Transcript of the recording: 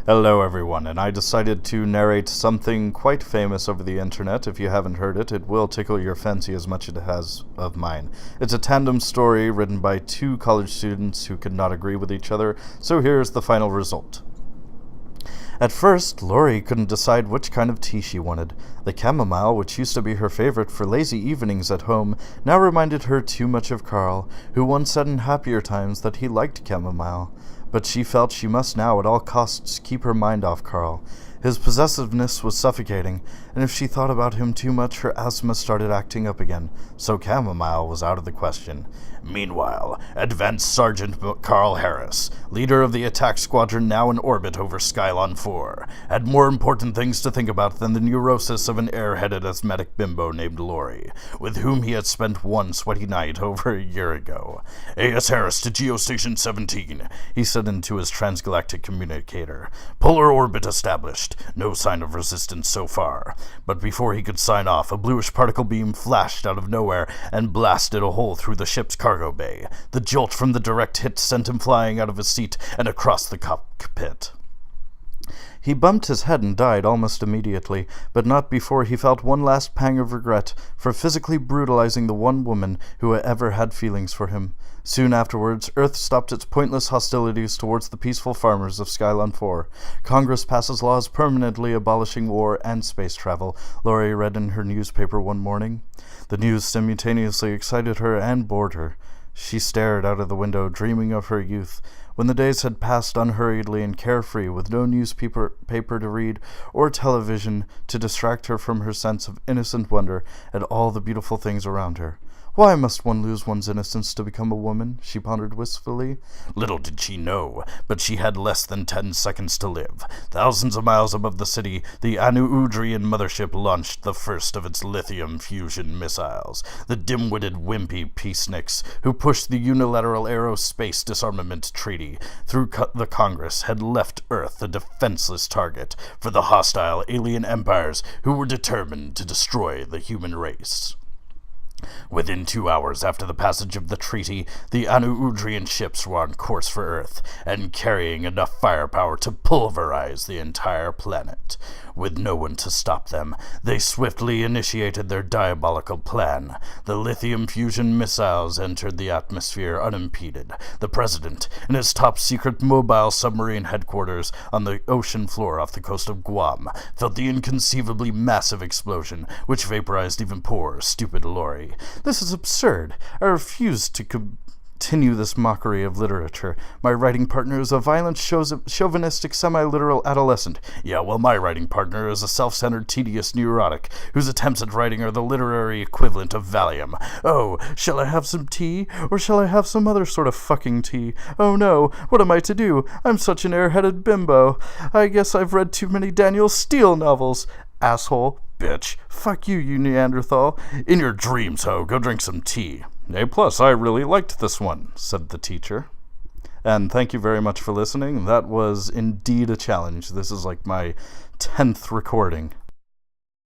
Hello everyone, and I decided to narrate something quite famous over the internet. If you haven't heard it, it will tickle your fancy as much as it has of mine. It's a tandem story written by two college students who could not agree with each other, so here's the final result. At first, Lori couldn't decide which kind of tea she wanted. The chamomile, which used to be her favorite for lazy evenings at home, now reminded her too much of Carl, who once said in happier times that he liked chamomile. But she felt she must now at all costs keep her mind off Carl. His possessiveness was suffocating, and if she thought about him too much, her asthma started acting up again, so chamomile was out of the question. Meanwhile, Advanced Sergeant Carl Harris, leader of the attack squadron now in orbit over Skylon 4, had more important things to think about than the neurosis of an airheaded asthmatic bimbo named Lori, with whom he had spent one sweaty night over a year ago. A.S. Harris to Geostation 17, he said into his transgalactic communicator. Polar orbit established. No sign of resistance so far. But before he could sign off, a bluish particle beam flashed out of nowhere and blasted a hole through the ship's cargo bay. The jolt from the direct hit sent him flying out of his seat and across the cockpit. He bumped his head and died almost immediately, but not before he felt one last pang of regret for physically brutalizing the one woman who had ever had feelings for him. Soon afterwards, Earth stopped its pointless hostilities towards the peaceful farmers of Skylon 4. Congress passes laws permanently abolishing war and space travel, Lori read in her newspaper one morning. The news simultaneously excited her and bored her. She stared out of the window, dreaming of her youth, when the days had passed unhurriedly and carefree, with no newspaper to read or television to distract her from her sense of innocent wonder at all the beautiful things around her. Why must one lose one's innocence to become a woman? She pondered wistfully. Little did she know, but she had less than 10 seconds to live. Thousands of miles above the city, the Anu-Udrian mothership launched the first of its lithium fusion missiles. The dim-witted, wimpy peaceniks who pushed the unilateral aerospace disarmament treaty through the Congress had left Earth a defenseless target for the hostile alien empires who were determined to destroy the human race. Within 2 hours after the passage of the treaty, the Anu-Udrian ships were on course for Earth, and carrying enough firepower to pulverize the entire planet. With no one to stop them, they swiftly initiated their diabolical plan. The lithium fusion missiles entered the atmosphere unimpeded. The President, in his top-secret mobile submarine headquarters on the ocean floor off the coast of Guam, felt the inconceivably massive explosion, which vaporized even poor, stupid Lori. This is absurd. I refuse to continue this mockery of literature. My writing partner is a violent, chauvinistic, semi-literal adolescent. Yeah, well, my writing partner is a self-centered, tedious neurotic, whose attempts at writing are the literary equivalent of Valium. Oh, shall I have some tea? Or shall I have some other sort of fucking tea? Oh no, what am I to do? I'm such an airheaded bimbo. I guess I've read too many Daniel Steele novels. Asshole. Bitch. Fuck you, you Neanderthal. In your dreams, ho. Go drink some tea. A+, I really liked this one, said the teacher. And thank you very much for listening. That was indeed a challenge. This is like my 10th recording.